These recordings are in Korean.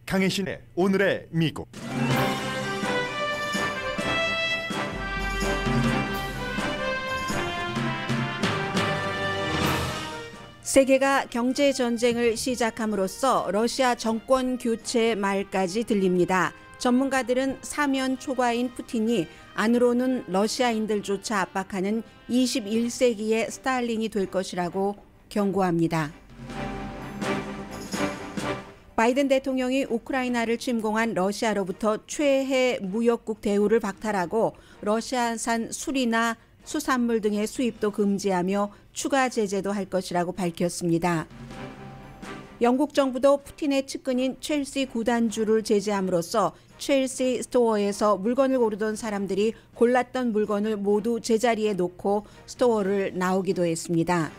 강혜신의 오늘의 미국. 세계가 경제 전쟁을 시작함으로써 러시아 정권 교체 말까지 들립니다. 전문가들은 사면 초과인 푸틴이 안으로는 러시아인들조차 압박하는 21세기의 스탈린이 될 것이라고 경고합니다. 바이든 대통령이 우크라이나를 침공한 러시아로부터 최해 무역국 대우를 박탈하고 러시아산 술이나 수산물 등의 수입도 금지하며 추가 제재도 할 것이라고 밝혔습니다. 영국 정부도 푸틴의 측근인 첼시 구단주를 제재함으로써 첼시 스토어에서 물건을 고르던 사람들이 골랐던 물건을 모두 제자리에 놓고 스토어를 나오기도 했습니다.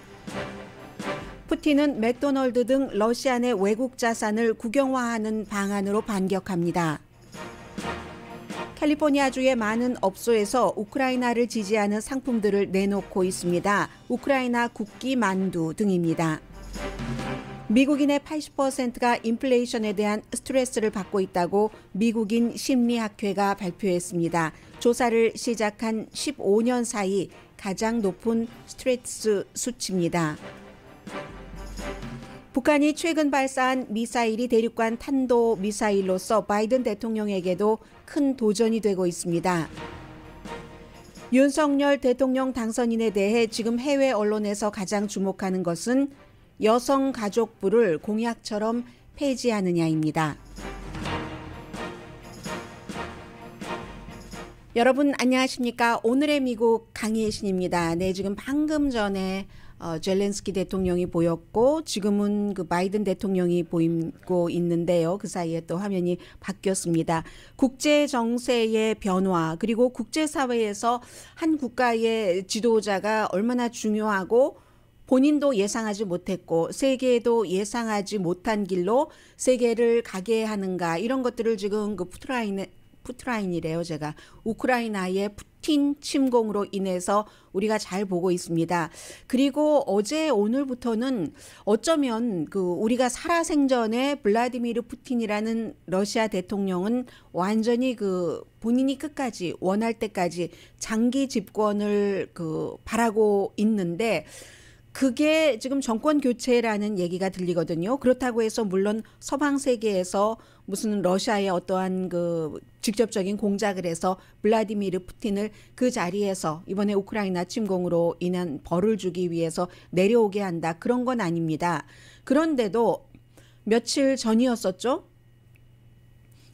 푸틴은 맥도널드 등 러시아 내 외국 자산을 국영화하는 방안으로 반격합니다. 캘리포니아주의 많은 업소에서 우크라이나를 지지하는 상품들을 내놓고 있습니다. 우크라이나 국기 만두 등입니다. 미국인의 80%가 인플레이션에 대한 스트레스를 받고 있다고 미국인 심리학회가 발표했습니다. 조사를 시작한 15년 사이 가장 높은 스트레스 수치입니다. 북한이 최근 발사한 미사일이 대륙간 탄도 미사일로서 바이든 대통령에게도 큰 도전이 되고 있습니다. 윤석열 대통령 당선인에 대해 지금 해외 언론에서 가장 주목하는 것은 여성가족부를 공약처럼 폐지하느냐입니다. 여러분 안녕하십니까? 오늘의 미국 강혜신입니다. 네, 지금 방금 전에 젤렌스키 대통령이 보였고 지금은 그 바이든 대통령이 보이고 있는데요. 그 사이에 또 화면이 바뀌었습니다. 국제 정세의 변화 그리고 국제사회에서 한 국가의 지도자가 얼마나 중요하고 본인도 예상하지 못했고 세계도 예상하지 못한 길로 세계를 가게 하는가 이런 것들을 지금 그 푸트라인이래요. 제가 우크라이나의 푸틴 침공으로 인해서 우리가 잘 보고 있습니다. 그리고 어제 오늘부터는 어쩌면 그 우리가 살아생전에 블라디미르 푸틴이라는 러시아 대통령은 완전히 그 본인이 끝까지 원할 때까지 장기 집권을 그 바라고 있는데 그게 지금 정권 교체라는 얘기가 들리거든요. 그렇다고 해서 물론 서방 세계에서 무슨 러시아의 어떠한 그 직접적인 공작을 해서 블라디미르 푸틴을 그 자리에서 이번에 우크라이나 침공으로 인한 벌을 주기 위해서 내려오게 한다. 그런 건 아닙니다. 그런데도 며칠 전이었었죠.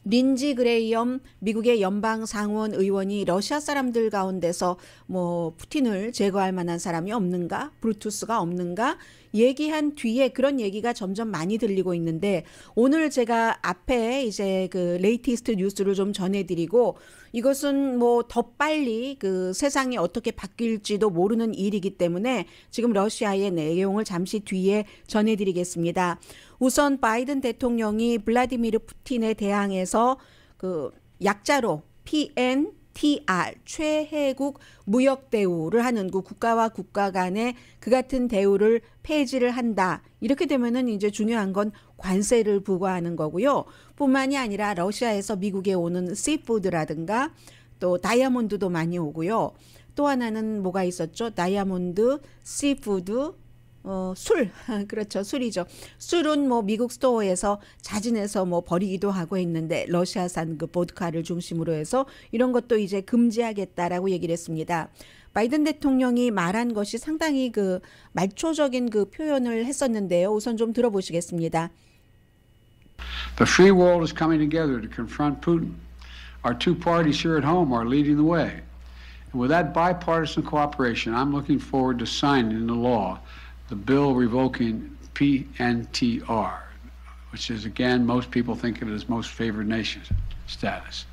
린지 그레이엄 미국의 연방 상원 의원이 러시아 사람들 가운데서 뭐 푸틴을 제거할 만한 사람이 없는가? 브루투스가 없는가? 얘기한 뒤에 그런 얘기가 점점 많이 들리고 있는데 오늘 제가 앞에 이제 그 레이티스트 뉴스를 좀 전해드리고 이것은 뭐 더 빨리 그 세상이 어떻게 바뀔지도 모르는 일이기 때문에 지금 러시아의 내용을 잠시 뒤에 전해드리겠습니다. 우선 바이든 대통령이 블라디미르 푸틴에 대항해서 그 약자로 PNTR 최혜국 무역 대우를 하는 그 국가와 국가 간의 그 같은 대우를 폐지를 한다. 이렇게 되면은 이제 중요한 건 관세를 부과하는 거고요. 뿐만이 아니라 러시아에서 미국에 오는 씨푸드라든가 또 다이아몬드도 많이 오고요. 또 하나는 뭐가 있었죠? 다이아몬드, 씨푸드, 술. 그렇죠. 술이죠. 술은 뭐 미국 스토어에서 자진해서 뭐 버리기도 하고 있는데 러시아산 그 보드카를 중심으로 해서 이런 것도 이제 금지하겠다라고 얘기를 했습니다. 바이든 대통령이 말한 것이 상당히 그 말초적인 그 표현을 했었는데요. 우선 좀 들어보시겠습니다. The free world is coming together to confront Putin. Our two parties here at home are leading the way. And with that bipartisan cooperation, I'm looking forward to signing into law the bill revoking PNTR, which is, again, most people think of it as most favored nation status.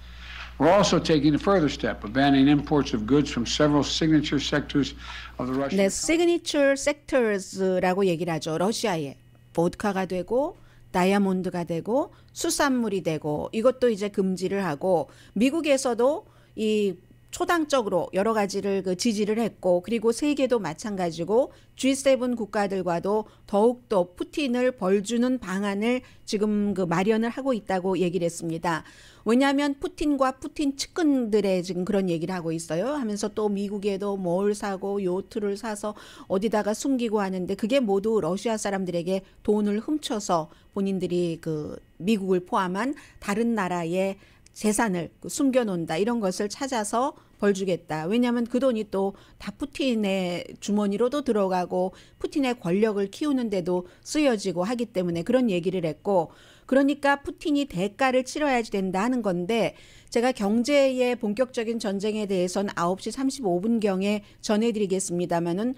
We're also taking a further step of banning imports of goods from several signature sectors of the Russian economy. 네, signature sectors라고 얘기를 하죠. 러시아에 보드카가 되고 다이아몬드가 되고 수산물이 되고 이것도 이제 금지를 하고 미국에서도 이 초당적으로 여러 가지를 그 지지를 했고, 그리고 세계도 마찬가지고 G7 국가들과도 더욱더 푸틴을 벌주는 방안을 지금 그 마련을 하고 있다고 얘기를 했습니다. 왜냐하면 푸틴과 푸틴 측근들의 지금 그런 얘기를 하고 있어요. 하면서 또 미국에도 뭘 사고 요트를 사서 어디다가 숨기고 하는데, 그게 모두 러시아 사람들에게 돈을 훔쳐서 본인들이 그 미국을 포함한 다른 나라의 재산을 숨겨놓는다, 이런 것을 찾아서 벌 주겠다. 왜냐하면 그 돈이 또 다 푸틴의 주머니로도 들어가고 푸틴의 권력을 키우는데도 쓰여지고 하기 때문에 그런 얘기를 했고, 그러니까 푸틴이 대가를 치러야지 된다 하는 건데, 제가 경제의 본격적인 전쟁에 대해서는 9시 35분경에 전해드리겠습니다만은,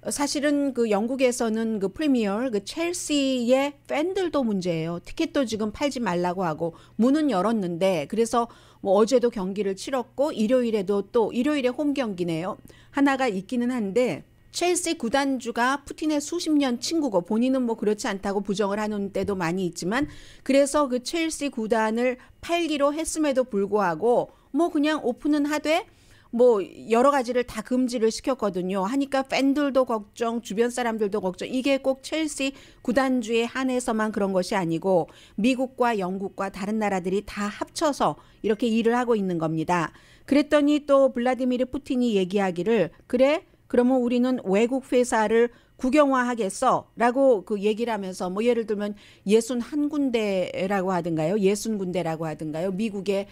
사실은 그 영국에서는 그 프리미어 그 첼시의 팬들도 문제예요. 티켓도 지금 팔지 말라고 하고 문은 열었는데, 그래서 뭐 어제도 경기를 치렀고 일요일에도 또 일요일에 홈 경기네요. 하나가 있기는 한데, 첼시 구단주가 푸틴의 수십 년 친구고 본인은 뭐 그렇지 않다고 부정을 하는 때도 많이 있지만, 그래서 그 첼시 구단을 팔기로 했음에도 불구하고 뭐 그냥 오픈은 하되 뭐 여러 가지를 다 금지를 시켰거든요. 하니까 팬들도 걱정, 주변 사람들도 걱정. 이게 꼭 첼시 구단주에 한해서만 그런 것이 아니고 미국과 영국과 다른 나라들이 다 합쳐서 이렇게 일을 하고 있는 겁니다. 그랬더니 또 블라디미르 푸틴이 얘기하기를, 그래? 그러면 우리는 외국 회사를 국영화하겠어 라고 그 얘기를 하면서, 뭐 예를 들면 61군데라고 하든가요, 60군데라고 하든가요, 미국의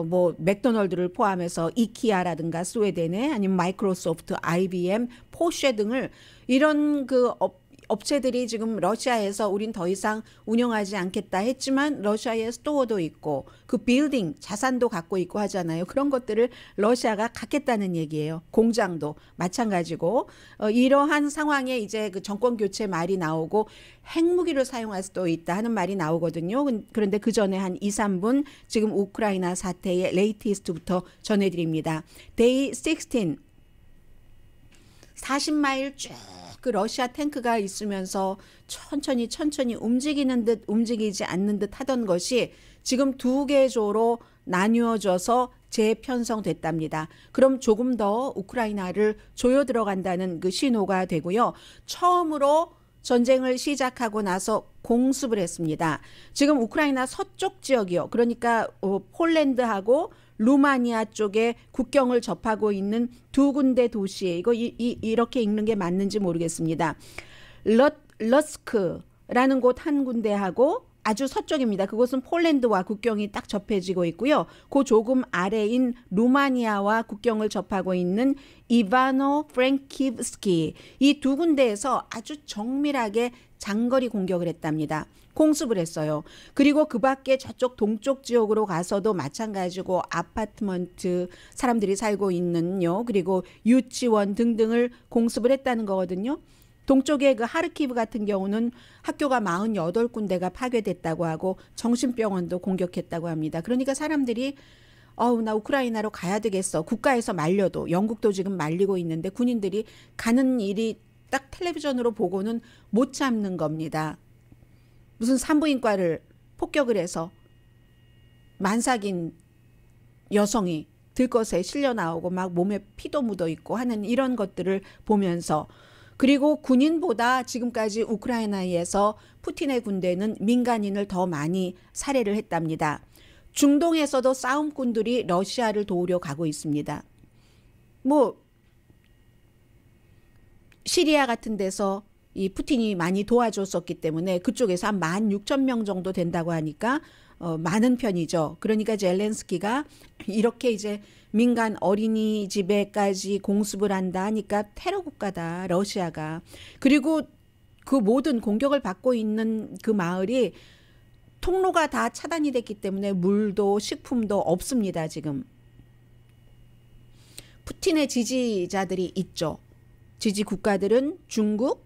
뭐 맥도널드를 포함해서 이키아라든가 스웨덴에, 아니면 마이크로소프트, IBM, 포쉐 등을, 이런 그 업체들이 지금 러시아에서 우린 더 이상 운영하지 않겠다 했지만 러시아에 스토어도 있고 그 빌딩 자산도 갖고 있고 하잖아요. 그런 것들을 러시아가 갖겠다는 얘기예요. 공장도 마찬가지고, 이러한 상황에 이제 그 정권 교체 말이 나오고 핵무기를 사용할 수도 있다 하는 말이 나오거든요. 그런데 그 전에 한 2, 3분 지금 우크라이나 사태의 레이티스트부터 전해드립니다. Day 16, 40마일 쭉 그 러시아 탱크가 있으면서 천천히 움직이는 듯 움직이지 않는 듯 하던 것이 지금 두 개조로 나뉘어져서 재편성됐답니다. 그럼 조금 더 우크라이나를 조여 들어간다는 그 신호가 되고요. 처음으로 전쟁을 시작하고 나서 공습을 했습니다. 지금 우크라이나 서쪽 지역이요. 그러니까 폴란드하고 루마니아 쪽에 국경을 접하고 있는 두 군데 도시에, 이거 이렇게 읽는 게 맞는지 모르겠습니다. 러스크라는 곳 한 군데하고 아주 서쪽입니다. 그곳은 폴란드와 국경이 딱 접해지고 있고요. 그 조금 아래인 루마니아와 국경을 접하고 있는 이바노 프랭키브스키, 이 두 군데에서 아주 정밀하게 장거리 공격을 했답니다. 공습을 했어요. 그리고 그 밖에 저쪽 동쪽 지역으로 가서도 마찬가지고 아파트먼트, 사람들이 살고 있는요, 그리고 유치원 등등을 공습을 했다는 거거든요. 동쪽의 그 하르키브 같은 경우는 학교가 48군데가 파괴됐다고 하고 정신병원도 공격했다고 합니다. 그러니까 사람들이 나 우크라이나로 가야 되겠어. 국가에서 말려도, 영국도 지금 말리고 있는데 군인들이 가는 일이 딱 텔레비전으로 보고는 못 참는 겁니다. 무슨 산부인과를 폭격을 해서 만삭인 여성이 들것에 실려 나오고 막 몸에 피도 묻어 있고 하는 이런 것들을 보면서, 그리고 군인보다 지금까지 우크라이나에서 푸틴의 군대는 민간인을 더 많이 살해를 했답니다. 중동에서도 싸움꾼들이 러시아를 도우려 가고 있습니다. 뭐 시리아 같은 데서 이 푸틴이 많이 도와줬었기 때문에 그쪽에서 한 16,000명 정도 된다고 하니까 많은 편이죠. 그러니까 젤렌스키가 이렇게 이제 민간 어린이집에까지 공습을 한다 하니까 테러 국가다 러시아가. 그리고 그 모든 공격을 받고 있는 그 마을이 통로가 다 차단이 됐기 때문에 물도 식품도 없습니다. 지금 푸틴의 지지자들이 있죠. 지지 국가들은 중국,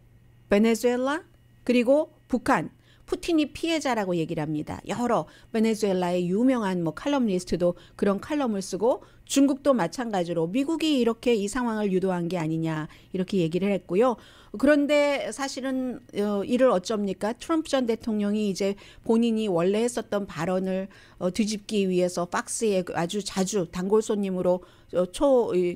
베네수엘라, 그리고 북한. 푸틴이 피해자라고 얘기를 합니다. 여러 베네수엘라의 유명한 뭐 칼럼니스트도 그런 칼럼을 쓰고, 중국도 마찬가지로 미국이 이렇게 이 상황을 유도한 게 아니냐 이렇게 얘기를 했고요. 그런데 사실은 이를 어쩝니까? 트럼프 전 대통령이 이제 본인이 원래 했었던 발언을 뒤집기 위해서 팍스에 아주 자주 단골 손님으로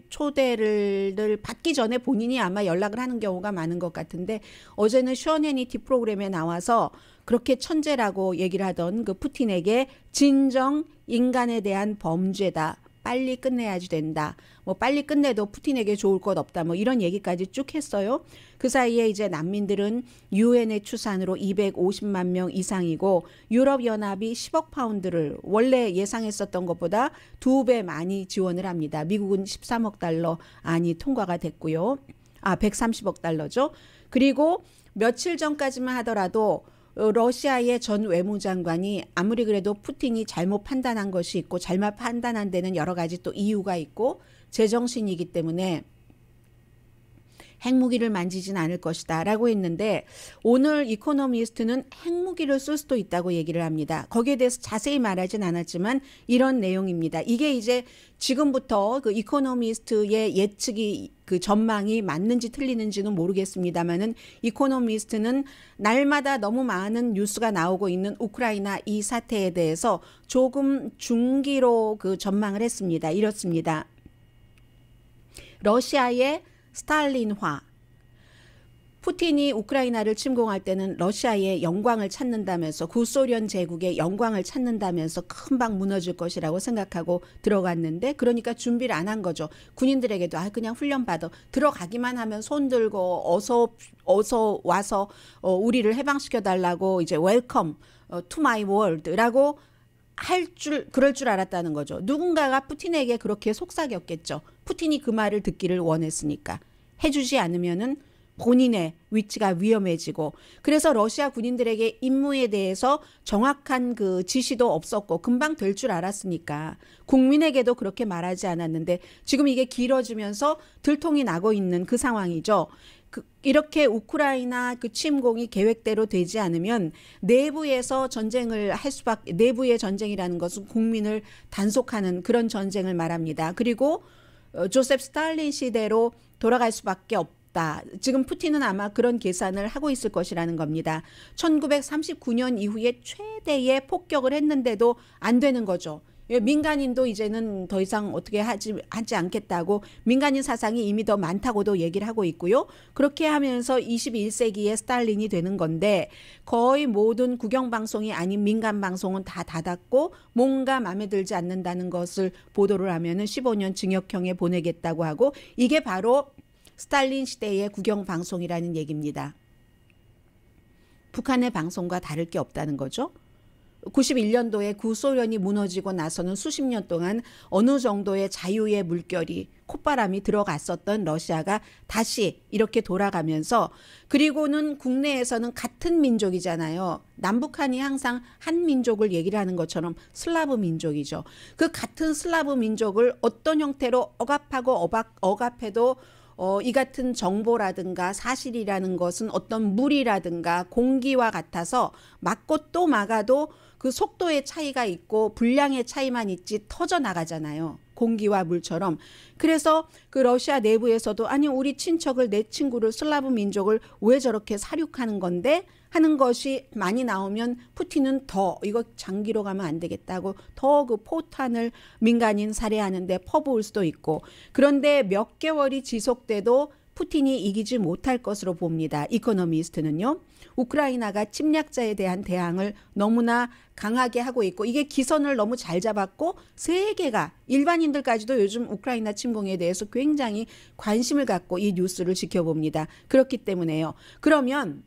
초대를 받기 전에 본인이 아마 연락을 하는 경우가 많은 것 같은데 어제는 션 해니티 프로그램에 나와서 그렇게 천재라고 얘기를 하던 그 푸틴에게 진정 인간에 대한 범죄다. 빨리 끝내야지 된다. 뭐 빨리 끝내도 푸틴에게 좋을 것 없다. 뭐 이런 얘기까지 쭉 했어요. 그 사이에 이제 난민들은 유엔의 추산으로 250만 명 이상이고 유럽연합이 10억 파운드를 원래 예상했었던 것보다 2배 많이 지원을 합니다. 미국은 13억 달러 안이 통과가 됐고요. 130억 달러죠. 그리고 며칠 전까지만 하더라도 러시아의 전 외무장관이 아무리 그래도 푸틴이 잘못 판단한 것이 있고 잘못 판단한 데는 여러 가지 또 이유가 있고 제정신이기 때문에 핵무기를 만지진 않을 것이다 라고 했는데 오늘 이코노미스트는 핵무기를 쏠 수도 있다고 얘기를 합니다. 거기에 대해서 자세히 말하진 않았지만 이런 내용입니다. 이게 이제 지금부터 그 이코노미스트의 예측이 그 전망이 맞는지 틀리는지는 모르겠습니다만은 이코노미스트는 날마다 너무 많은 뉴스가 나오고 있는 우크라이나 이 사태에 대해서 조금 중기로 그 전망을 했습니다. 이렇습니다. 러시아의 스탈린화. 푸틴이 우크라이나를 침공할 때는 러시아의 영광을 찾는다면서 구소련 제국의 영광을 찾는다면서 금방 무너질 것이라고 생각하고 들어갔는데 그러니까 준비를 안 한 거죠. 군인들에게도 그냥 훈련받아 들어가기만 하면 손 들고 어서 와서 우리를 해방시켜달라고 이제 웰컴 투 마이 월드라고 그럴 줄 알았다는 거죠. 누군가가 푸틴에게 그렇게 속삭였겠죠. 푸틴이 그 말을 듣기를 원했으니까. 해주지 않으면은 본인의 위치가 위험해지고 그래서 러시아 군인들에게 임무에 대해서 정확한 그 지시도 없었고 금방 될 줄 알았으니까 국민에게도 그렇게 말하지 않았는데 지금 이게 길어지면서 들통이 나고 있는 그 상황이죠. 이렇게 우크라이나 그 침공이 계획대로 되지 않으면 내부에서 전쟁을 할 수밖에 내부의 전쟁이라는 것은 국민을 단속하는 그런 전쟁을 말합니다. 그리고 조셉 스탈린 시대로 돌아갈 수밖에 없다. 지금 푸틴은 아마 그런 계산을 하고 있을 것이라는 겁니다. 1939년 이후에 최대의 폭격을 했는데도 안 되는 거죠. 민간인도 이제는 더 이상 어떻게 하지 않겠다고 민간인 사상이 이미 더 많다고도 얘기를 하고 있고요. 그렇게 하면서 21세기의 스탈린이 되는 건데 거의 모든 국영방송이 아닌 민간방송은 다 닫았고 뭔가 마음에 들지 않는다는 것을 보도를 하면은 15년 징역형에 보내겠다고 하고 이게 바로 스탈린 시대의 국영방송이라는 얘기입니다. 북한의 방송과 다를 게 없다는 거죠. 91년도에 구소련이 무너지고 나서는 수십 년 동안 어느 정도의 자유의 물결이 콧바람이 들어갔었던 러시아가 다시 이렇게 돌아가면서 그리고는 국내에서는 같은 민족이잖아요. 남북한이 항상 한 민족을 얘기를 하는 것처럼 슬라브 민족이죠. 그 같은 슬라브 민족을 어떤 형태로 억압해도 이 같은 정보라든가 사실이라는 것은 어떤 물이라든가 공기와 같아서 막고 또 막아도 그 속도의 차이가 있고 분량의 차이만 있지 터져 나가잖아요. 공기와 물처럼. 그래서 그 러시아 내부에서도 아니 우리 친척을 내 친구를 슬라브 민족을 왜 저렇게 사륙하는 건데 하는 것이 많이 나오면 푸틴은 더 이거 장기로 가면 안 되겠다고 더 그 포탄을 민간인 살해하는데 퍼부을 수도 있고 그런데 몇 개월이 지속돼도 푸틴이 이기지 못할 것으로 봅니다. 이코노미스트는요. 우크라이나가 침략자에 대한 대항을 너무나 강하게 하고 있고 이게 기선을 너무 잘 잡았고 세계가 일반인들까지도 요즘 우크라이나 침공에 대해서 굉장히 관심을 갖고 이 뉴스를 지켜봅니다. 그렇기 때문에요. 그러면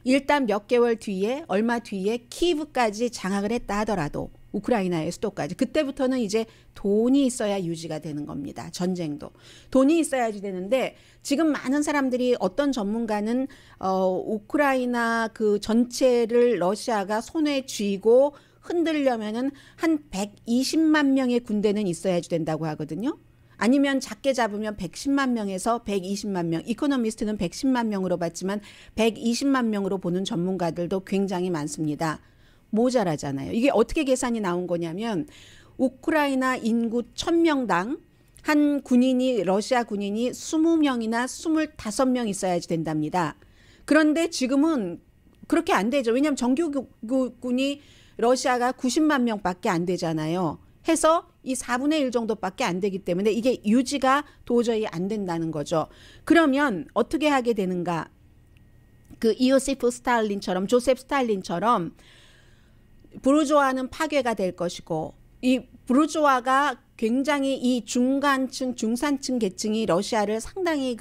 일단 몇 개월 뒤에 얼마 뒤에 키이브까지 장악을 했다 하더라도 우크라이나의 수도까지 그때부터는 이제 돈이 있어야 유지가 되는 겁니다. 전쟁도 돈이 있어야지 되는데 지금 많은 사람들이 어떤 전문가는 우크라이나 그 전체를 러시아가 손에 쥐고 흔들려면은 한 120만 명의 군대는 있어야지 된다고 하거든요. 아니면 작게 잡으면 110만 명에서 120만 명. 이코노미스트는 110만 명으로 봤지만 120만 명으로 보는 전문가들도 굉장히 많습니다. 모자라잖아요. 이게 어떻게 계산이 나온 거냐면 우크라이나 인구 1000명당 한 군인이 러시아 군인이 20명이나 25명 있어야지 된답니다. 그런데 지금은 그렇게 안 되죠. 왜냐하면 정규군이 러시아가 90만 명밖에 안 되잖아요. 해서 이 4분의 1 정도밖에 안 되기 때문에 이게 유지가 도저히 안 된다는 거죠. 그러면 어떻게 하게 되는가? 그 이오시프 스탈린처럼, 조셉 스탈린처럼 부르주아는 파괴가 될 것이고, 이 부르주아가 굉장히 이 중간층, 중산층 계층이 러시아를 상당히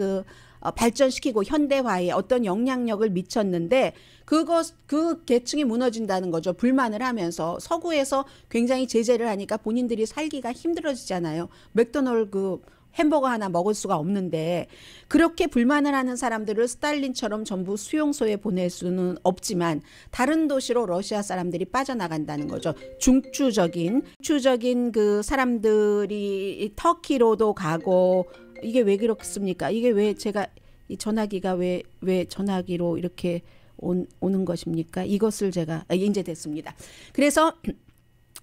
발전시키고 현대화에 어떤 영향력을 미쳤는데 그 계층이 무너진다는 거죠. 불만을 하면서 서구에서 굉장히 제재를 하니까 본인들이 살기가 힘들어지잖아요. 맥도날드 햄버거 하나 먹을 수가 없는데, 그렇게 불만을 하는 사람들을 스탈린처럼 전부 수용소에 보낼 수는 없지만 다른 도시로 러시아 사람들이 빠져나간다는 거죠. 중추적인 그 사람들이 터키로도 가고, 이게 왜 그렇습니까? 이게 왜 제가 이 전화기가 왜 전화기로 이렇게 오는 것입니까? 이것을 제가 이제 됐습니다. 그래서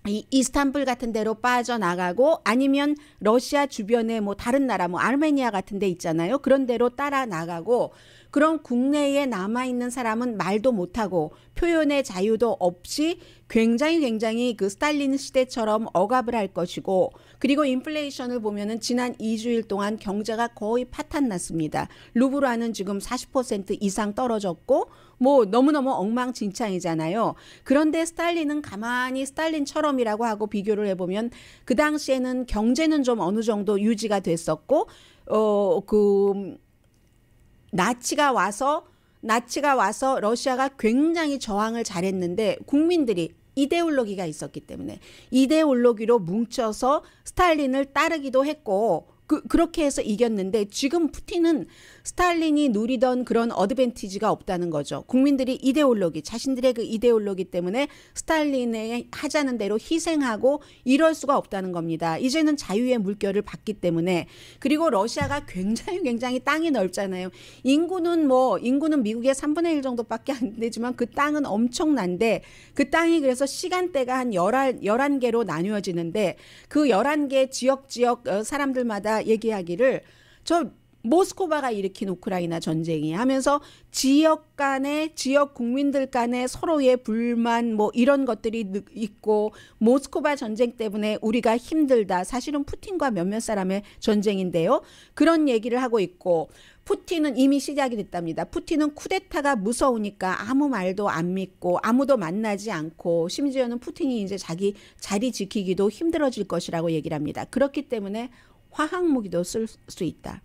이 이스탄불 같은 데로 빠져나가고, 아니면 러시아 주변에 뭐 다른 나라, 뭐 아르메니아 같은 데 있잖아요. 그런 데로 따라 나가고, 그럼 국내에 남아있는 사람은 말도 못하고 표현의 자유도 없이 굉장히 그 스탈린 시대처럼 억압을 할 것이고, 그리고 인플레이션을 보면은 지난 2주일 동안 경제가 거의 파탄 났습니다. 루블화는 지금 40% 이상 떨어졌고, 뭐 너무너무 엉망진창이잖아요. 그런데 스탈린은 가만히 스탈린처럼이라고 하고 비교를 해보면 그 당시에는 경제는 좀 어느 정도 유지가 됐었고, 나치가 와서 러시아가 굉장히 저항을 잘했는데 국민들이 이데올로기가 있었기 때문에 이데올로기로 뭉쳐서 스탈린을 따르기도 했고, 그렇게 해서 이겼는데, 지금 푸틴은 스탈린이 누리던 그런 어드밴티지가 없다는 거죠. 국민들이 이데올로기, 자신들의 그 이데올로기 때문에 스탈린의 하자는 대로 희생하고 이럴 수가 없다는 겁니다. 이제는 자유의 물결을 받기 때문에. 그리고 러시아가 굉장히 땅이 넓잖아요. 인구는 미국의 3분의 1 정도밖에 안 되지만 그 땅은 엄청난데, 그 땅이 그래서 시간대가 한 11개로 나뉘어지는데, 그 11개 지역 사람들마다 얘기하기를, 저 모스크바가 일으킨 우크라이나 전쟁이 하면서 지역 국민들 간에 서로의 불만 뭐 이런 것들이 있고, 모스크바 전쟁 때문에 우리가 힘들다. 사실은 푸틴과 몇몇 사람의 전쟁인데요. 그런 얘기를 하고 있고, 푸틴은 이미 시작이 됐답니다. 푸틴은 쿠데타가 무서우니까 아무 말도 안 믿고 아무도 만나지 않고, 심지어는 푸틴이 이제 자기 자리 지키기도 힘들어질 것이라고 얘기를 합니다. 그렇기 때문에 화학무기도 쓸 수 있다.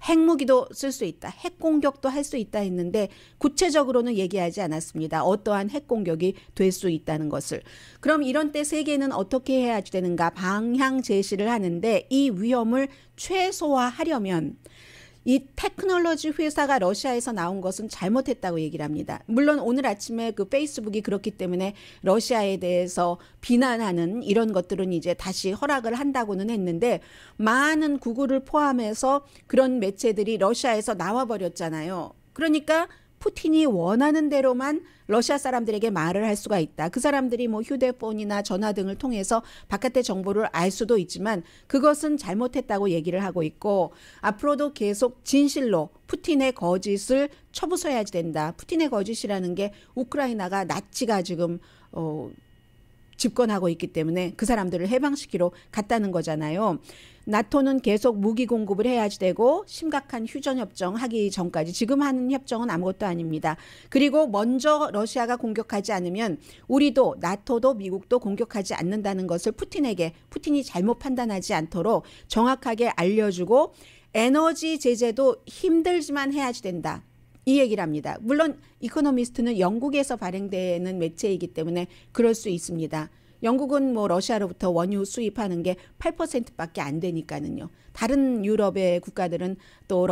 핵무기도 쓸 수 있다. 핵공격도 할 수 있다 했는데 구체적으로는 얘기하지 않았습니다. 어떠한 핵공격이 될 수 있다는 것을. 그럼 이런 때 세계는 어떻게 해야 되는가 방향 제시를 하는데, 이 위험을 최소화하려면 이 테크놀로지 회사가 러시아에서 나온 것은 잘못했다고 얘기를 합니다. 물론 오늘 아침에 그 페이스북이 그렇기 때문에 러시아에 대해서 비난하는 이런 것들은 이제 다시 허락을 한다고는 했는데, 많은 구글을 포함해서 그런 매체들이 러시아에서 나와버렸잖아요. 그러니까 푸틴이 원하는 대로만 러시아 사람들에게 말을 할 수가 있다. 그 사람들이 뭐 휴대폰이나 전화 등을 통해서 바깥의 정보를 알 수도 있지만 그것은 잘못했다고 얘기를 하고 있고, 앞으로도 계속 진실로 푸틴의 거짓을 쳐부숴야지 된다. 푸틴의 거짓이라는 게 우크라이나가 나치가 지금 집권하고 있기 때문에 그 사람들을 해방시키러 갔다는 거잖아요. 나토는 계속 무기 공급을 해야지 되고, 심각한 휴전협정 하기 전까지, 지금 하는 협정은 아무것도 아닙니다. 그리고 먼저 러시아가 공격하지 않으면 우리도 나토도 미국도 공격하지 않는다는 것을 푸틴이 잘못 판단하지 않도록 정확하게 알려주고, 에너지 제재도 힘들지만 해야지 된다. 이 얘기를 합니다. 물론 이코노미스트는 영국에서 발행되는 매체이기 때문에 그럴 수 있습니다. 영국은 뭐 러시아로부터 원유 수입하는 게 8%밖에 안 되니까는요. 다른 유럽의 국가들은 또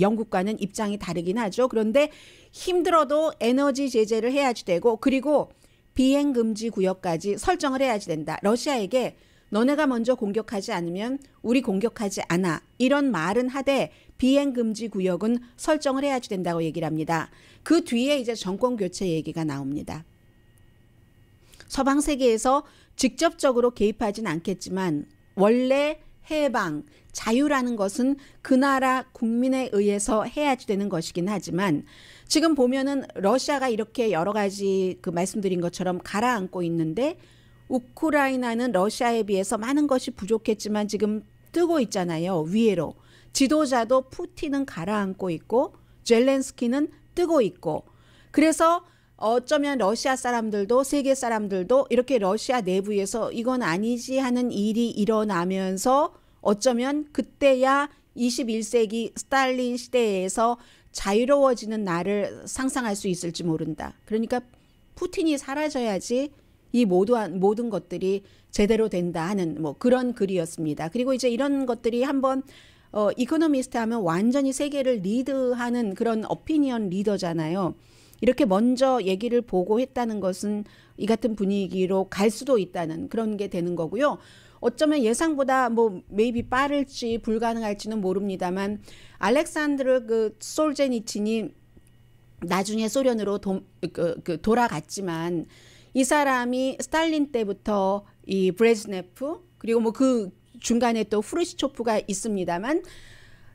영국과는 입장이 다르긴 하죠. 그런데 힘들어도 에너지 제재를 해야지 되고, 그리고 비행 금지 구역까지 설정을 해야지 된다. 러시아에게 너네가 먼저 공격하지 않으면 우리 공격하지 않아. 이런 말은 하되 비행 금지 구역은 설정을 해야지 된다고 얘기를 합니다. 그 뒤에 이제 정권 교체 얘기가 나옵니다. 서방 세계에서 직접적으로 개입하진 않겠지만 원래 해방, 자유라는 것은 그 나라 국민에 의해서 해야지 되는 것이긴 하지만 지금 보면은 러시아가 이렇게 여러 가지 그 말씀드린 것처럼 가라앉고 있는데 우크라이나는 러시아에 비해서 많은 것이 부족했지만 지금 뜨고 있잖아요. 위에로. 지도자도 푸틴은 가라앉고 있고 젤렌스키는 뜨고 있고 그래서 어쩌면 러시아 사람들도 세계 사람들도 이렇게 러시아 내부에서 이건 아니지 하는 일이 일어나면서 어쩌면 그때야 21세기 스탈린 시대에서 자유로워지는 날을 상상할 수 있을지 모른다. 그러니까 푸틴이 사라져야지 이 모든 것들이 제대로 된다 하는 뭐 그런 글이었습니다. 그리고 이제 이런 것들이 한번 이코노미스트 하면 완전히 세계를 리드하는 그런 오피니언 리더잖아요. 이렇게 먼저 얘기를 보고 했다는 것은 이 같은 분위기로 갈 수도 있다는 그런 게 되는 거고요. 어쩌면 예상보다 뭐 maybe 빠를지 불가능할지는 모릅니다만 알렉산드르 그 솔제니친이 나중에 소련으로 돌아갔지만 이 사람이 스탈린 때부터 이 브레즈네프 그리고 뭐 그 중간에 또 후르시초프가 있습니다만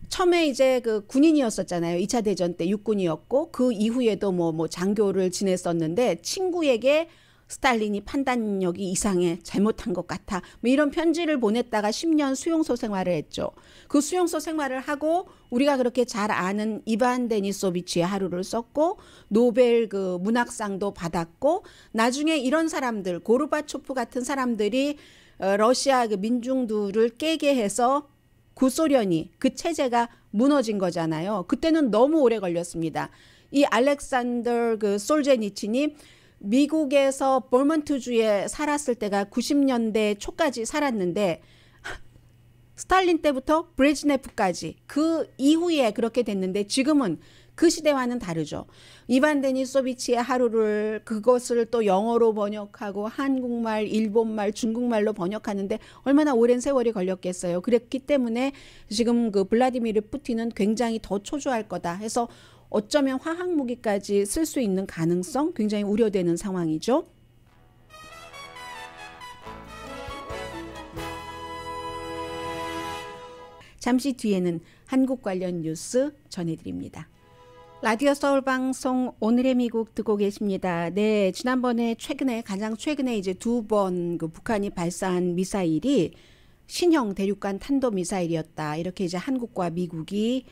처음에 이제 그 군인이었었잖아요. 2차 대전 때 육군이었고 그 이후에도 뭐 장교를 지냈었는데 친구에게 스탈린이 판단력이 이상해 잘못한 것 같아 뭐 이런 편지를 보냈다가 10년 수용소 생활을 했죠. 그 수용소 생활을 하고 우리가 그렇게 잘 아는 이반 데니소비치의 하루를 썼고 노벨 그 문학상도 받았고 나중에 이런 사람들 고르바초프 같은 사람들이 러시아 그 민중들을 깨게 해서 구소련이 그 체제가 무너진 거잖아요. 그때는 너무 오래 걸렸습니다. 이 알렉산더 그 솔제니친이 미국에서 볼먼트주에 살았을 때가 90년대 초까지 살았는데 스탈린 때부터 브레즈네프까지 그 이후에 그렇게 됐는데 지금은 그 시대와는 다르죠. 이반 데니소비치의 하루를 그것을 또 영어로 번역하고 한국말, 일본말, 중국말로 번역하는데 얼마나 오랜 세월이 걸렸겠어요. 그랬기 때문에 지금 그 블라디미르 푸틴은 굉장히 더 초조할 거다 해서 어쩌면 화학 무기까지 쓸 수 있는 가능성 굉장히 우려되는 상황이죠. 잠시 뒤에는 한국 관련 뉴스 전해드립니다. 라디오 서울 방송 오늘의 미국 듣고 계십니다. 네, 지난번에 가장 최근에 이제 2번 그 북한이 발사한 미사일이 신형 대륙간 탄도 미사일이었다. 이렇게 이제 한국과 미국이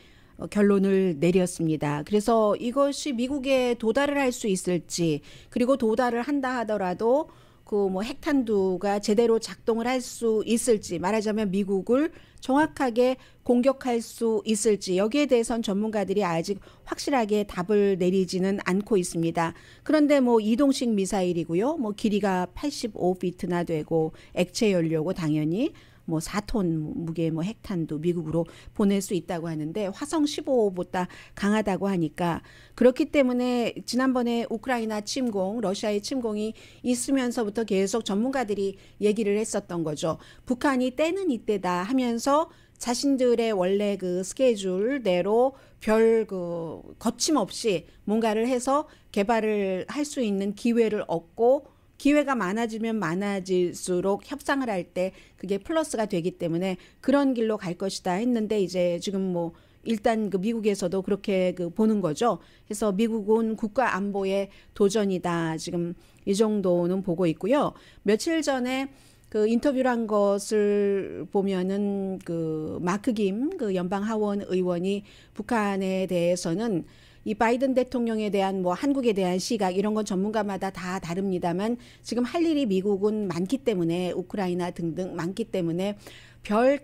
결론을 내렸습니다. 그래서 이것이 미국에 도달을 할 수 있을지 그리고 도달을 한다 하더라도 그 뭐 핵탄두가 제대로 작동을 할 수 있을지 말하자면 미국을 정확하게 공격할 수 있을지 여기에 대해선 전문가들이 아직 확실하게 답을 내리지는 않고 있습니다. 그런데 뭐 이동식 미사일이고요. 뭐 길이가 85피트나 되고 액체 연료고 당연히 뭐 4톤 무게의 뭐 핵탄두 미국으로 보낼 수 있다고 하는데 화성 15보다 강하다고 하니까 그렇기 때문에 지난번에 우크라이나 침공, 러시아의 침공이 있으면서부터 계속 전문가들이 얘기를 했었던 거죠. 북한이 때는 이때다 하면서 자신들의 원래 그 스케줄대로 별 그 거침없이 뭔가를 해서 개발을 할 수 있는 기회를 얻고 기회가 많아지면 많아질수록 협상을 할 때 그게 플러스가 되기 때문에 그런 길로 갈 것이다 했는데 이제 지금 뭐 일단 그 미국에서도 그렇게 그 보는 거죠. 그래서 미국은 국가 안보의 도전이다. 지금 이 정도는 보고 있고요. 며칠 전에 그 인터뷰를 한 것을 보면은 그 마크 김 그 연방 하원 의원이 북한에 대해서는 이 바이든 대통령에 대한 뭐 한국에 대한 시각 이런 건 전문가마다 다 다릅니다만 지금 할 일이 미국은 많기 때문에 우크라이나 등등 많기 때문에 별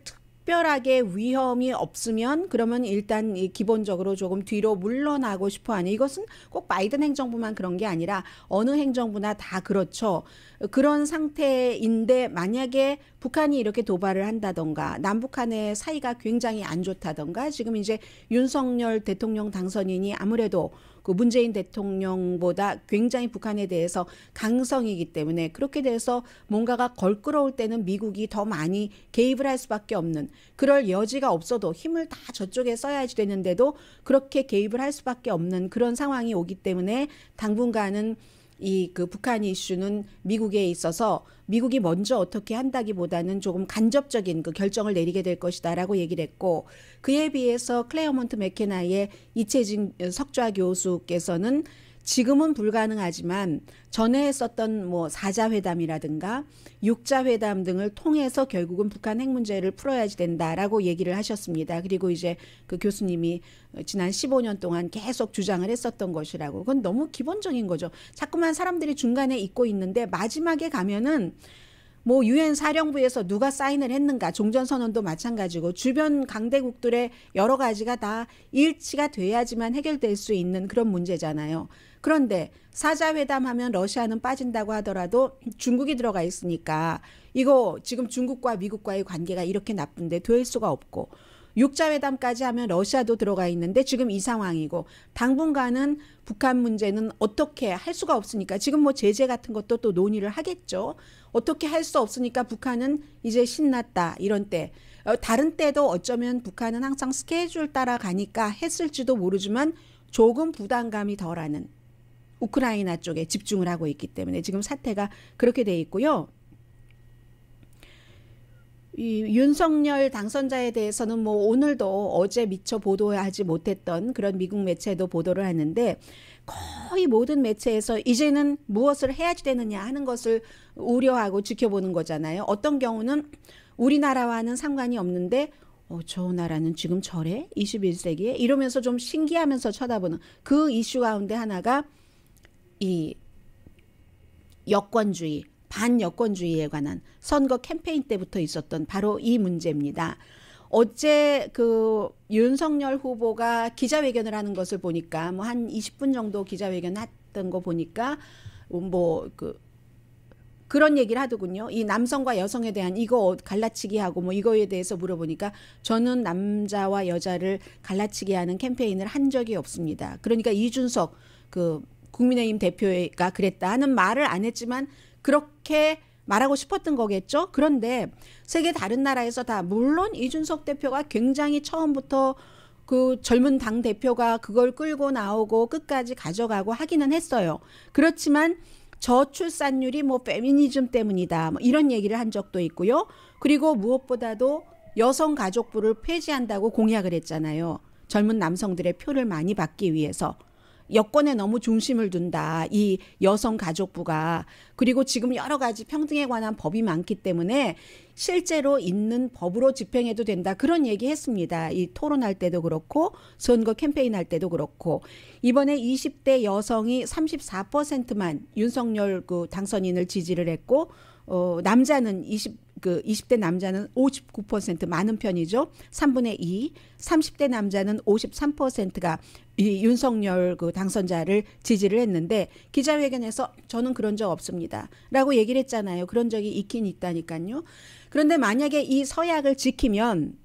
특별하게 위험이 없으면 그러면 일단 기본적으로 조금 뒤로 물러나고 싶어하는 이것은 꼭 바이든 행정부만 그런 게 아니라 어느 행정부나 다 그렇죠. 그런 상태인데 만약에 북한이 이렇게 도발을 한다던가 남북한의 사이가 굉장히 안 좋다던가 지금 이제 윤석열 대통령 당선인이 아무래도 그 문재인 대통령보다 굉장히 북한에 대해서 강성이기 때문에 그렇게 돼서 뭔가가 걸끄러울 때는 미국이 더 많이 개입을 할 수밖에 없는 그럴 여지가 없어도 힘을 다 저쪽에 써야지 되는데도 그렇게 개입을 할 수밖에 없는 그런 상황이 오기 때문에 당분간은 이 그 북한 이슈는 미국에 있어서 미국이 먼저 어떻게 한다기보다는 조금 간접적인 그 결정을 내리게 될 것이다라고 얘기를 했고, 그에 비해서 클레어먼트 맥케나의 이채진 석좌 교수께서는 지금은 불가능하지만 전에 했었던 뭐 4자 회담이라든가 6자 회담 등을 통해서 결국은 북한 핵 문제를 풀어야지 된다라고 얘기를 하셨습니다. 그리고 이제 그 교수님이 지난 15년 동안 계속 주장을 했었던 것이라고. 그건 너무 기본적인 거죠. 자꾸만 사람들이 중간에 잊고 있는데 마지막에 가면은 뭐 유엔 사령부에서 누가 사인을 했는가, 종전선언도 마찬가지고 주변 강대국들의 여러 가지가 다 일치가 돼야지만 해결될 수 있는 그런 문제잖아요. 그런데 4자 회담하면 러시아는 빠진다고 하더라도 중국이 들어가 있으니까 이거 지금 중국과 미국과의 관계가 이렇게 나쁜데 될 수가 없고, 6자 회담까지 하면 러시아도 들어가 있는데 지금 이 상황이고, 당분간은 북한 문제는 어떻게 할 수가 없으니까 지금 뭐 제재 같은 것도 또 논의를 하겠죠. 어떻게 할 수 없으니까 북한은 이제 신났다 이런 때, 다른 때도 어쩌면 북한은 항상 스케줄 따라가니까 했을지도 모르지만 조금 부담감이 덜하는 우크라이나 쪽에 집중을 하고 있기 때문에 지금 사태가 그렇게 돼 있고요. 이 윤석열 당선자에 대해서는 뭐 오늘도 어제 미처 보도하지 못했던 그런 미국 매체도 보도를 하는데, 거의 모든 매체에서 이제는 무엇을 해야지 되느냐 하는 것을 우려하고 지켜보는 거잖아요. 어떤 경우는 우리나라와는 상관이 없는데 저 나라는 지금 저래? 21세기에? 이러면서 좀 신기하면서 쳐다보는 그 이슈 가운데 하나가 이 여권주의, 반여권주의에 관한 선거 캠페인 때부터 있었던 바로 이 문제입니다. 어제 그 윤석열 후보가 기자회견을 하는 것을 보니까 뭐 한 20분 정도 기자회견 했던 거 보니까 뭐 그런 얘기를 하더군요. 이 남성과 여성에 대한 이거 갈라치기 하고 뭐 이거에 대해서 물어보니까 저는 남자와 여자를 갈라치기 하는 캠페인을 한 적이 없습니다. 그러니까 이준석 그 국민의힘 대표가 그랬다 하는 말을 안 했지만 그렇게 말하고 싶었던 거겠죠. 그런데 세계 다른 나라에서 다 물론 이준석 대표가 굉장히 처음부터 그 젊은 당 대표가 그걸 끌고 나오고 끝까지 가져가고 하기는 했어요. 그렇지만 저출산율이 뭐 페미니즘 때문이다 뭐 이런 얘기를 한 적도 있고요. 그리고 무엇보다도 여성가족부를 폐지한다고 공약을 했잖아요. 젊은 남성들의 표를 많이 받기 위해서. 여권에 너무 중심을 둔다. 이 여성가족부가. 그리고 지금 여러 가지 평등에 관한 법이 많기 때문에 실제로 있는 법으로 집행해도 된다. 그런 얘기 했습니다. 이 토론할 때도 그렇고 선거 캠페인 할 때도 그렇고. 이번에 20대 여성이 34%만 윤석열 그 당선인을 지지를 했고 남자는 20대 남자는 59% 많은 편이죠. 3분의 2. 30대 남자는 53%가 이 윤석열 그 당선자를 지지를 했는데 기자회견에서 저는 그런 적 없습니다. 라고 얘기를 했잖아요. 그런 적이 있긴 있다니까요. 그런데 만약에 이 서약을 지키면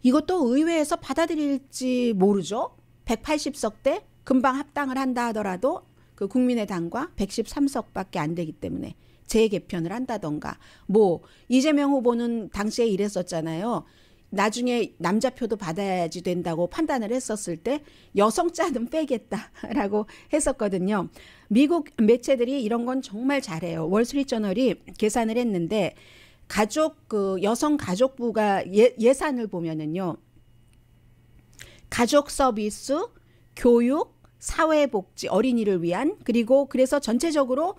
이것도 의회에서 받아들일지 모르죠. 180석대 금방 합당을 한다 하더라도 그 국민의당과 113석밖에 안 되기 때문에 재개편을 한다던가 뭐 이재명 후보는 당시에 이랬었잖아요. 나중에 남자표도 받아야지 된다고 판단을 했었을 때 여성자는 빼겠다라고 했었거든요. 미국 매체들이 이런 건 정말 잘해요. 월스트리트저널이 계산을 했는데 가족 그 여성 가족부가 예산을 보면은요. 가족 서비스, 교육, 사회복지, 어린이를 위한 그리고 그래서 전체적으로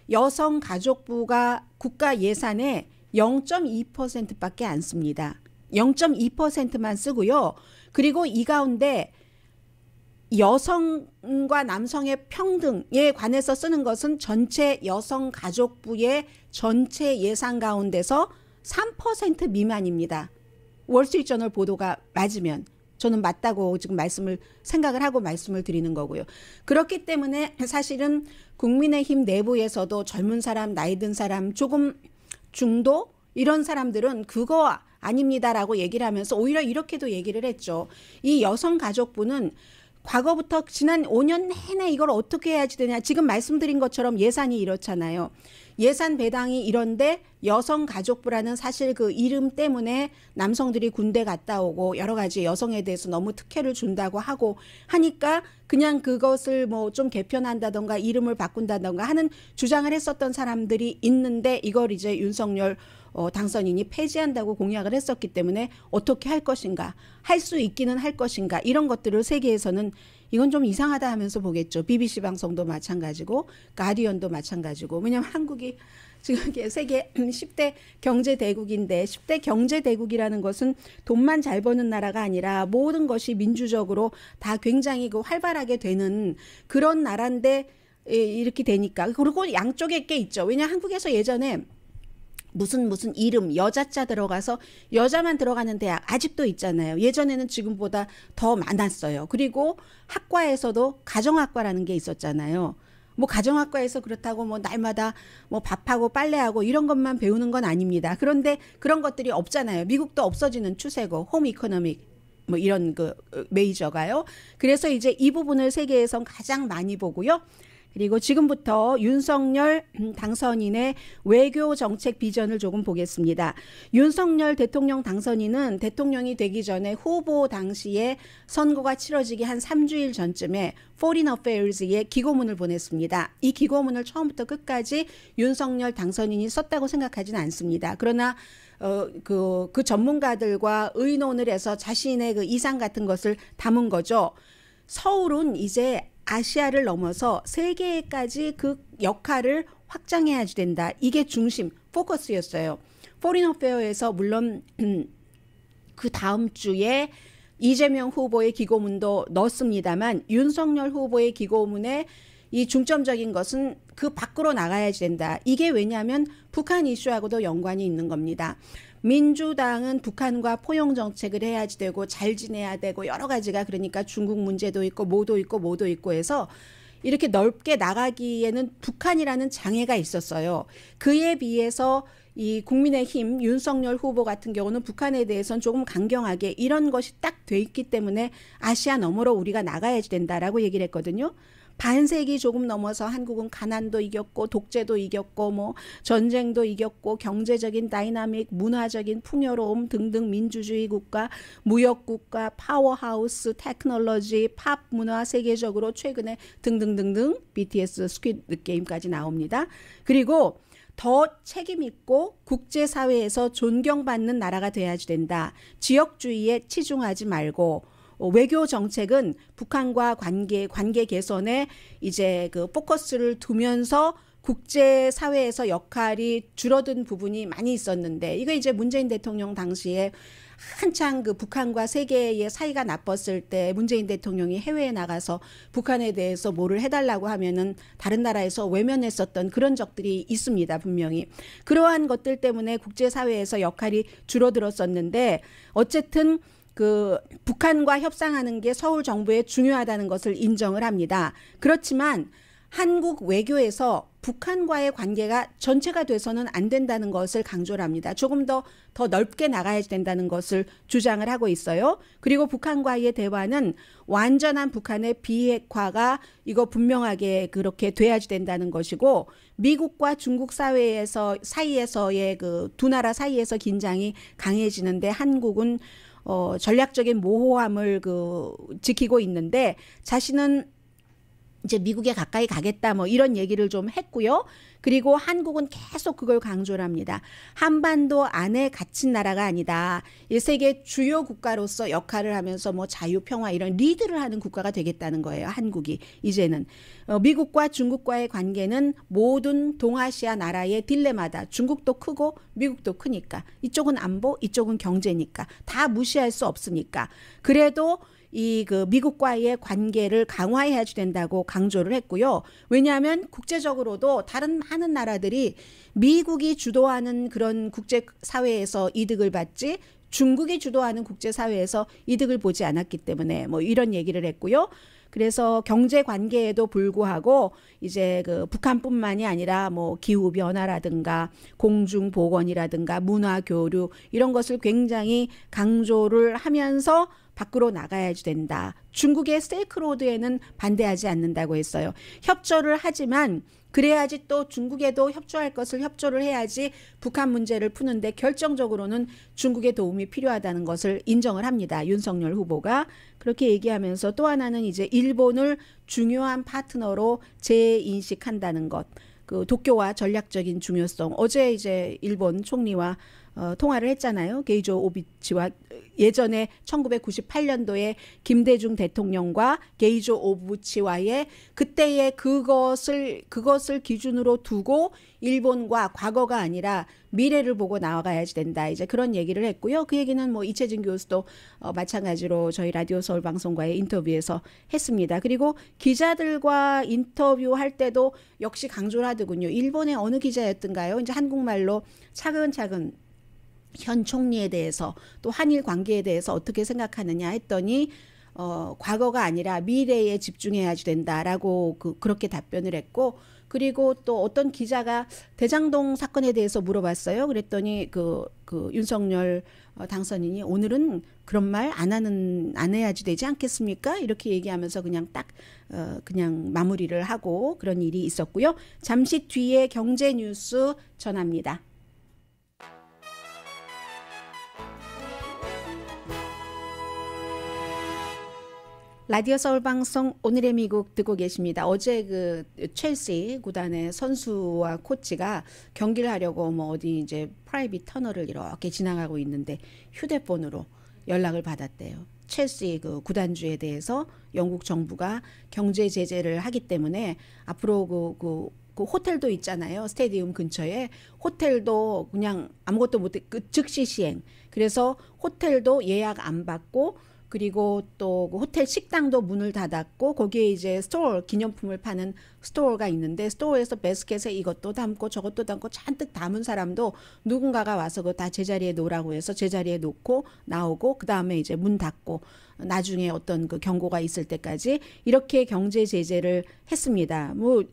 여성가족부가 국가 예산의 0.2%밖에 안 씁니다. 0.2%만 쓰고요. 그리고 이 가운데 여성과 남성의 평등에 관해서 쓰는 것은 전체 여성가족부의 전체 예산 가운데서 3% 미만입니다. 월스트리트저널 보도가 맞으면 저는 맞다고 지금 생각을 하고 말씀을 드리는 거고요. 그렇기 때문에 사실은 국민의힘 내부에서도 젊은 사람, 나이 든 사람, 조금 중도 이런 사람들은 그거 아닙니다라고 얘기를 하면서 오히려 이렇게도 얘기를 했죠. 이 여성가족부는 과거부터 지난 5년 내내 이걸 어떻게 해야지 되냐. 지금 말씀드린 것처럼 예산이 이렇잖아요. 예산 배당이 이런데 여성가족부라는 사실 그 이름 때문에 남성들이 군대 갔다 오고 여러 가지 여성에 대해서 너무 특혜를 준다고 하고 하니까 그냥 그것을 뭐 좀 개편한다던가 이름을 바꾼다던가 하는 주장을 했었던 사람들이 있는데 이걸 이제 윤석열 당선인이 폐지한다고 공약을 했었기 때문에 어떻게 할 것인가, 할 수 있기는 할 것인가, 이런 것들을 세계에서는 이건 좀 이상하다 하면서 보겠죠. BBC 방송도 마찬가지고 가디언도 마찬가지고. 왜냐하면 한국이 지금 세계 10대 경제 대국인데 10대 경제 대국이라는 것은 돈만 잘 버는 나라가 아니라 모든 것이 민주적으로 다 굉장히 그 활발하게 되는 그런 나라인데 이렇게 되니까. 그리고 양쪽에 게 있죠. 왜냐 한국에서 예전에 무슨 이름 여자자 들어가서 여자만 들어가는 대학 아직도 있잖아요. 예전에는 지금보다 더 많았어요. 그리고 학과에서도 가정학과라는 게 있었잖아요. 뭐 가정학과에서 그렇다고 뭐 날마다 뭐 밥하고 빨래하고 이런 것만 배우는 건 아닙니다. 그런데 그런 것들이 없잖아요. 미국도 없어지는 추세고 홈 이코노믹 뭐 이런 그 메이저가요. 그래서 이제 이 부분을 세계에선 가장 많이 보고요. 그리고 지금부터 윤석열 당선인의 외교 정책 비전을 조금 보겠습니다. 윤석열 대통령 당선인은 대통령이 되기 전에 후보 당시에 선거가 치러지기 한 3주일 전쯤에 Foreign Affairs에 기고문을 보냈습니다. 이 기고문을 처음부터 끝까지 윤석열 당선인이 썼다고 생각하지는 않습니다. 그러나 그 전문가들과 의논을 해서 자신의 그 이상 같은 것을 담은 거죠. 서울은 이제 아시아를 넘어서 세계까지 그 역할을 확장해야 된다. 이게 중심, 포커스였어요. 포린 어페어에서 물론 그 다음 주에 이재명 후보의 기고문도 넣었습니다만 윤석열 후보의 기고문에 이 중점적인 것은 그 밖으로 나가야 된다. 이게 왜냐하면 북한 이슈하고도 연관이 있는 겁니다. 민주당은 북한과 포용 정책을 해야지 되고 잘 지내야 되고 여러 가지가 그러니까 중국 문제도 있고 뭐도 있고 해서 이렇게 넓게 나가기에는 북한이라는 장애가 있었어요. 그에 비해서 이 국민의힘 윤석열 후보 같은 경우는 북한에 대해서는 조금 강경하게 이런 것이 딱 돼 있기 때문에 아시아 너머로 우리가 나가야 된다라고 얘기를 했거든요. 반세기 조금 넘어서 한국은 가난도 이겼고 독재도 이겼고 뭐 전쟁도 이겼고 경제적인 다이나믹, 문화적인 풍요로움 등등 민주주의 국가, 무역 국가, 파워하우스, 테크놀로지, 팝 문화 세계적으로 최근에 등등등등 BTS 스퀴드 게임까지 나옵니다. 그리고 더 책임 있고 국제사회에서 존경받는 나라가 돼야지 된다. 지역주의에 치중하지 말고 외교 정책은 북한과 관계 개선에 이제 그 포커스를 두면서 국제사회에서 역할이 줄어든 부분이 많이 있었는데 이거 이제 문재인 대통령 당시에 한창 그 북한과 세계의 사이가 나빴을 때 문재인 대통령이 해외에 나가서 북한에 대해서 뭐를 해달라고 하면은 다른 나라에서 외면했었던 그런 적들이 있습니다. 분명히. 그러한 것들 때문에 국제사회에서 역할이 줄어들었었는데 어쨌든 그 북한과 협상하는 게 서울 정부에 중요하다는 것을 인정을 합니다. 그렇지만 한국 외교에서 북한과의 관계가 전체가 돼서는 안 된다는 것을 강조를 합니다. 조금 더 넓게 나가야 된다는 것을 주장을 하고 있어요. 그리고 북한과의 대화는 완전한 북한의 비핵화가 이거 분명하게 그렇게 돼야지 된다는 것이고 미국과 중국 사이에서의 그 두 나라 사이에서 긴장이 강해지는데 한국은 전략적인 모호함을 지키고 있는데 자신은 이제 미국에 가까이 가겠다 뭐 이런 얘기를 좀 했고요. 그리고 한국은 계속 그걸 강조를 합니다. 한반도 안에 갇힌 나라가 아니다. 세계 주요 국가로서 역할을 하면서 뭐 자유, 평화 이런 리드를 하는 국가가 되겠다는 거예요. 한국이 이제는. 미국과 중국과의 관계는 모든 동아시아 나라의 딜레마다. 중국도 크고 미국도 크니까. 이쪽은 안보, 이쪽은 경제니까. 다 무시할 수 없으니까. 그래도 그 미국과의 관계를 강화해야 된다고 강조를 했고요. 왜냐하면 국제적으로도 다른 많은 나라들이 미국이 주도하는 그런 국제사회에서 이득을 받지 중국이 주도하는 국제사회에서 이득을 보지 않았기 때문에 뭐 이런 얘기를 했고요. 그래서 경제 관계에도 불구하고 이제 그 북한뿐만이 아니라 뭐 기후 변화라든가 공중 보건이라든가 문화 교류 이런 것을 굉장히 강조를 하면서 밖으로 나가야지 된다. 중국의 실크로드에는 반대하지 않는다고 했어요. 협조를 하지만 그래야지 또 중국에도 협조할 것을 협조를 해야지 북한 문제를 푸는데 결정적으로는 중국의 도움이 필요하다는 것을 인정을 합니다. 윤석열 후보가 그렇게 얘기하면서 또 하나는 이제 일본을 중요한 파트너로 재인식한다는 것. 그 도쿄와 전략적인 중요성. 어제 이제 일본 총리와 통화를 했잖아요. 게이조 오부치와 예전에 1998년도에 김대중 대통령과 게이조 오부치와의 그때의 그것을 기준으로 두고 일본과 과거가 아니라 미래를 보고 나아가야지 된다. 이제 그런 얘기를 했고요. 그 얘기는 뭐 이채진 교수도 마찬가지로 저희 라디오 서울 방송과의 인터뷰에서 했습니다. 그리고 기자들과 인터뷰할 때도 역시 강조를 하더군요. 일본의 어느 기자였던가요? 이제 한국말로 차근차근 현 총리에 대해서 또 한일 관계에 대해서 어떻게 생각하느냐 했더니 과거가 아니라 미래에 집중해야지 된다라고 그렇게 답변을 했고 그리고 또 어떤 기자가 대장동 사건에 대해서 물어봤어요. 그랬더니 그 윤석열 당선인이 오늘은 그런 말 안 해야지 되지 않겠습니까? 이렇게 얘기하면서 그냥 딱 그냥 마무리를 하고 그런 일이 있었고요. 잠시 뒤에 경제 뉴스 전합니다. 라디오 서울 방송 오늘의 미국 듣고 계십니다. 어제 그 첼시 구단의 선수와 코치가 경기를 하려고 뭐 어디 이제 프라이빗 터널을 이렇게 지나가고 있는데 휴대폰으로 연락을 받았대요. 첼시 그 구단주에 대해서 영국 정부가 경제 제재를 하기 때문에 앞으로 그 호텔도 있잖아요. 스테디움 근처에 호텔도 그냥 아무것도 못해 즉시 시행. 그래서 호텔도 예약 안 받고 그리고 또 그 호텔 식당도 문을 닫았고 거기에 이제 스토어 기념품을 파는 스토어가 있는데 스토어에서 바스켓에 이것도 담고 저것도 담고 잔뜩 담은 사람도 누군가가 와서 그거 다 제자리에 놓으라고 해서 제자리에 놓고 나오고 그 다음에 이제 문 닫고 나중에 어떤 그 경고가 있을 때까지 이렇게 경제 제재를 했습니다. 뭐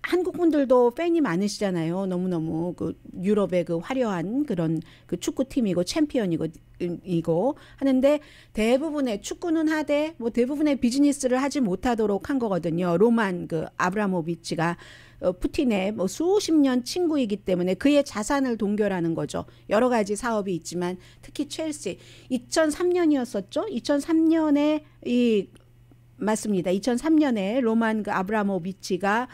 한국 분들도 팬이 많으시잖아요. 너무너무 그 유럽의 그 화려한 그런 그 축구팀이고 챔피언이고 하는데 대부분의 축구는 하되 뭐 대부분의 비즈니스를 하지 못하도록 한 거거든요. 로만 그 아브라모비치가 푸틴의 뭐 수십 년 친구이기 때문에 그의 자산을 동결하는 거죠. 여러 가지 사업이 있지만 특히 첼시 2003년이었었죠. 2003년에 맞습니다. 2003년에 로만 그 아브라모비치가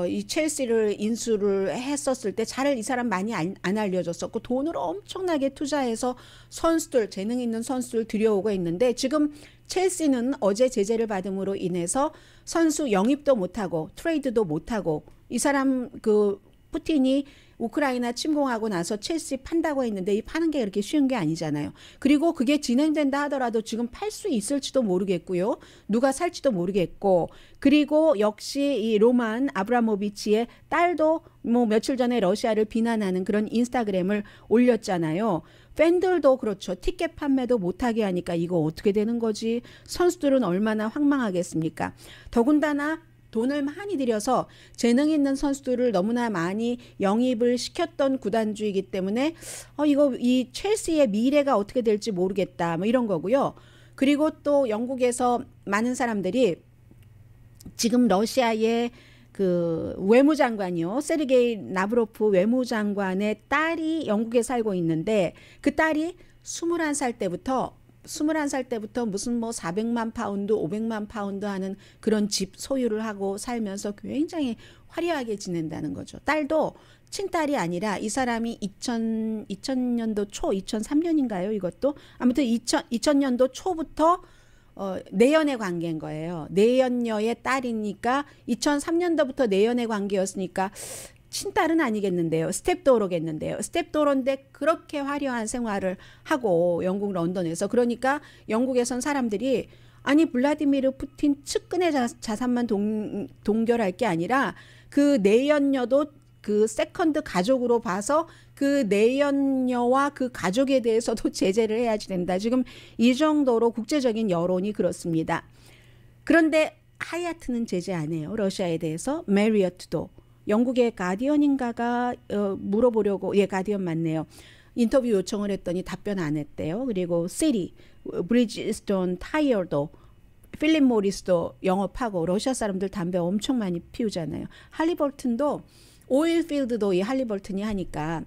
이 첼시를 인수를 했었을 때 잘 이 사람 많이 안 알려졌었고 돈을 엄청나게 투자해서 선수들 재능 있는 선수를 들여오고 있는데 지금 첼시는 어제 제재를 받음으로 인해서 선수 영입도 못하고 트레이드도 못하고 이 사람 그 푸틴이 우크라이나 침공하고 나서 첼시 판다고 했는데 이 파는 게 그렇게 쉬운 게 아니잖아요. 그리고 그게 진행된다 하더라도 지금 팔 수 있을지도 모르겠고요. 누가 살지도 모르겠고 그리고 역시 이 로만 아브라모비치의 딸도 뭐 며칠 전에 러시아를 비난하는 그런 인스타그램을 올렸잖아요. 팬들도 그렇죠. 티켓 판매도 못하게 하니까 이거 어떻게 되는 거지? 선수들은 얼마나 황망하겠습니까? 더군다나 돈을 많이 들여서 재능 있는 선수들을 너무나 많이 영입을 시켰던 구단주이기 때문에 이 첼시의 미래가 어떻게 될지 모르겠다 뭐 이런 거고요. 그리고 또 영국에서 많은 사람들이 지금 러시아의 그 외무장관이요. 세르게이 나브로프 외무장관의 딸이 영국에 살고 있는데 그 딸이 21살 때부터 무슨 뭐 400만 파운드, 500만 파운드 하는 그런 집 소유를 하고 살면서 굉장히 화려하게 지낸다는 거죠. 딸도 친딸이 아니라 이 사람이 2000년도 초, 2003년인가요? 이것도 아무튼 2000년도 초부터 내연의 관계인 거예요. 내연녀의 딸이니까 2003년도부터 내연의 관계였으니까 친딸은 아니겠는데요. 스텝도로겠는데요. 스텝도로인데 그렇게 화려한 생활을 하고 영국 런던에서 그러니까 영국에선 사람들이 아니 블라디미르 푸틴 측근의 자산만 동결할 게 아니라 그 내연녀도 그 세컨드 가족으로 봐서 그 내연녀와 그 가족에 대해서도 제재를 해야지 된다. 지금 이 정도로 국제적인 여론이 그렇습니다. 그런데 하얏트는 제재 안 해요. 러시아에 대해서. 메리어트도. 영국의 가디언인가가 물어보려고, 가디언 맞네요. 인터뷰 요청을 했더니 답변 안 했대요. 그리고 시리, 브리지스톤 타이어도, 필립 모리스도 영업하고, 러시아 사람들 담배 엄청 많이 피우잖아요. 할리벌튼도, 오일필드도 이 할리벌튼이 하니까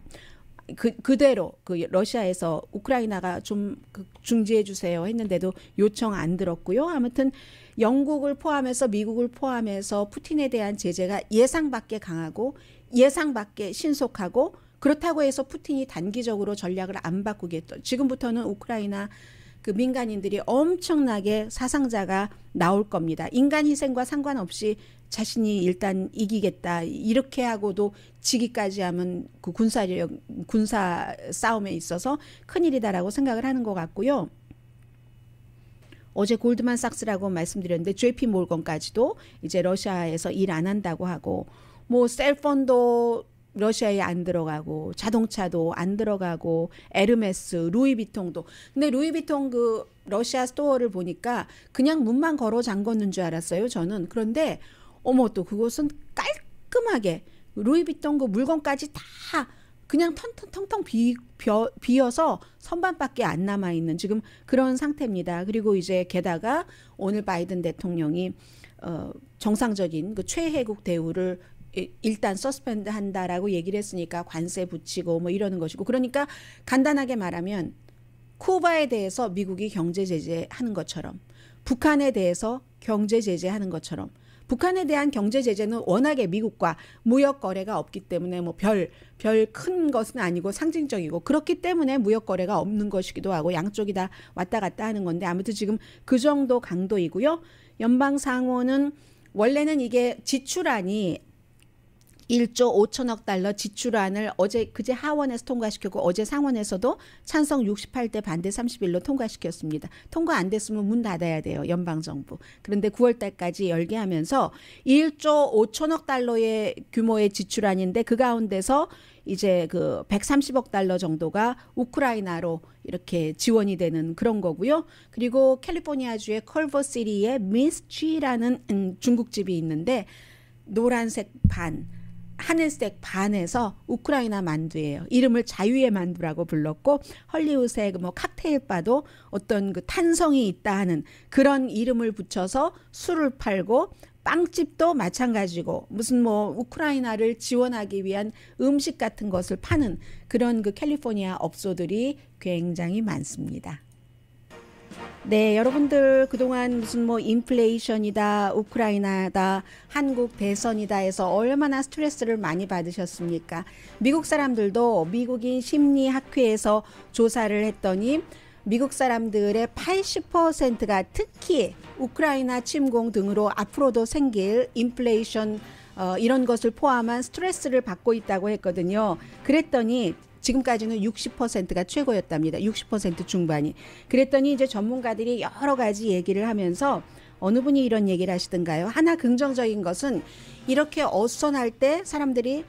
그대로 러시아에서 우크라이나가 좀 중지해 주세요 했는데도 요청 안 들었고요. 아무튼 영국을 포함해서 미국을 포함해서 푸틴에 대한 제재가 예상 밖에 강하고 예상 밖에 신속하고, 그렇다고 해서 푸틴이 단기적으로 전략을 안 바꾸겠다. 지금부터는 우크라이나 그 민간인들이 엄청나게 사상자가 나올 겁니다. 인간 희생과 상관없이 자신이 일단 이기겠다 이렇게 하고도 지기까지 하면 그 군사 싸움에 있어서 큰일이다라고 생각을 하는 것 같고요. 어제 골드만삭스라고 말씀드렸는데 JP 몰건까지도 이제 러시아에서 일 안 한다고 하고, 뭐 셀폰도 러시아에 안 들어가고, 자동차도 안 들어가고, 에르메스, 루이비통도. 근데 루이비통 그 러시아 스토어를 보니까 그냥 문만 걸어 잠궜는 줄 알았어요, 저는. 그런데 어머, 또 그것은 깔끔하게 루이비통 그 물건까지 다 그냥 텅텅 비어서 선반밖에 안 남아있는 지금 그런 상태입니다. 그리고 이제 게다가 오늘 바이든 대통령이 정상적인 그 최혜국 대우를 일단 서스펜드 한다라고 얘기를 했으니까 관세 붙이고 뭐 이러는 것이고, 그러니까 간단하게 말하면 쿠바에 대해서 미국이 경제 제재하는 것처럼, 북한에 대해서 경제 제재하는 것처럼, 북한에 대한 경제 제재는 워낙에 미국과 무역 거래가 없기 때문에 뭐 별 큰 것은 아니고 상징적이고, 그렇기 때문에 무역 거래가 없는 것이기도 하고, 양쪽이 다 왔다 갔다 하는 건데, 아무튼 지금 그 정도 강도이고요. 연방 상원은 원래는 이게 지출안이 1조 5천억 달러 지출안을 그제 하원에서 통과시켰고, 어제 상원에서도 찬성 68대 반대 31로 통과시켰습니다. 통과 안 됐으면 문 닫아야 돼요, 연방정부. 그런데 9월 달까지 열게 하면서 1조 5천억 달러의 규모의 지출안인데, 그 가운데서 이제 그 130억 달러 정도가 우크라이나로 이렇게 지원이 되는 그런 거고요. 그리고 캘리포니아주의 컬버시티에 미스쥐라는 중국집이 있는데, 노란색 반, 하늘색 반에서 우크라이나 만두예요. 이름을 자유의 만두라고 불렀고, 헐리우드의 뭐 칵테일 바도 어떤 그 탄성이 있다 하는 그런 이름을 붙여서 술을 팔고, 빵집도 마찬가지고, 무슨 뭐 우크라이나를 지원하기 위한 음식 같은 것을 파는 그런 그 캘리포니아 업소들이 굉장히 많습니다. 네, 여러분들 그동안 무슨 뭐 인플레이션이다, 우크라이나다, 한국 대선이다 해서 얼마나 스트레스를 많이 받으셨습니까? 미국 사람들도 미국인 심리학회에서 조사를 했더니 미국 사람들의 80%가 특히 우크라이나 침공 등으로 앞으로도 생길 인플레이션 이런 것을 포함한 스트레스를 받고 있다고 했거든요. 그랬더니 지금까지는 60%가 최고였답니다. 60% 중반이. 그랬더니 이제 전문가들이 여러 가지 얘기를 하면서 어느 분이 이런 얘기를 하시던가요? 하나 긍정적인 것은 이렇게 어선할 때 사람들이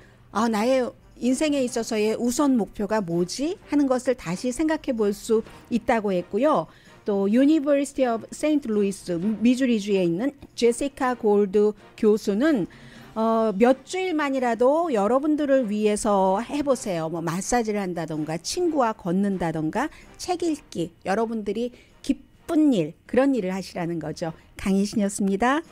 나의 인생에 있어서의 우선 목표가 뭐지? 하는 것을 다시 생각해 볼 수 있다고 했고요. 또 유니버시티 오브 세인트 루이스 미주리주에 있는 제시카 골드 교수는 몇 주일만이라도 여러분들을 위해서 해보세요. 뭐 마사지를 한다던가 친구와 걷는다던가 책 읽기, 여러분들이 기쁜 일, 그런 일을 하시라는 거죠. 강희신이었습니다.